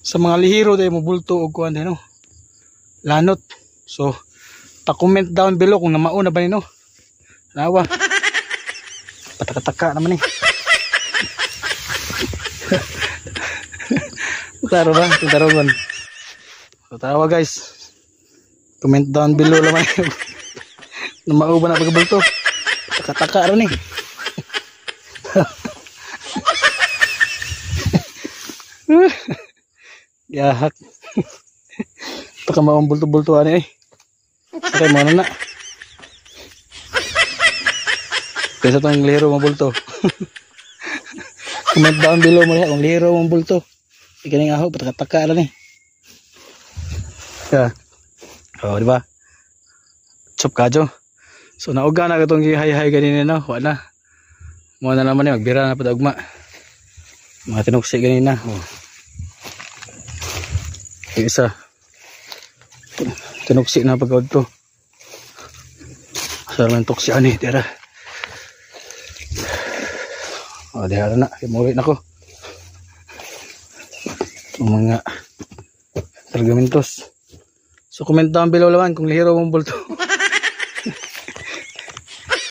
sa mga lihiro dahil mabulto o kuhan din no. Lanot. So ta-comment down below kung namauna ba nino. Nawa. Pataka-taka naman eh. Klaro ba? Tutarogon. So tawa guys. Comment down below naman. Namauba na pagkabulto. Pataka-taka rin eh. Yahak. Ito ka maong bulto-bultuan eh. Okay, mana na. Kaya sa itong lihiro mong bulto. Comment down below mo niya kung lihiro mong bulto. Ikaning aho, pataka-taka rin eh. Yeah. Oh, di ba? Chop kadyo. So nauga na itong hay-hay ganina no. Wala. Muna naman eh, magbira na padagma. Mga tinuksi ganina. Oh. Yung isa. Tinuksi na pagkawad to. Sa naman tuksian eh. Tira. O, dihala na. Imuwi na ko. Yung mga pergamentos. So comment down below naman kung lihiro mong bulto.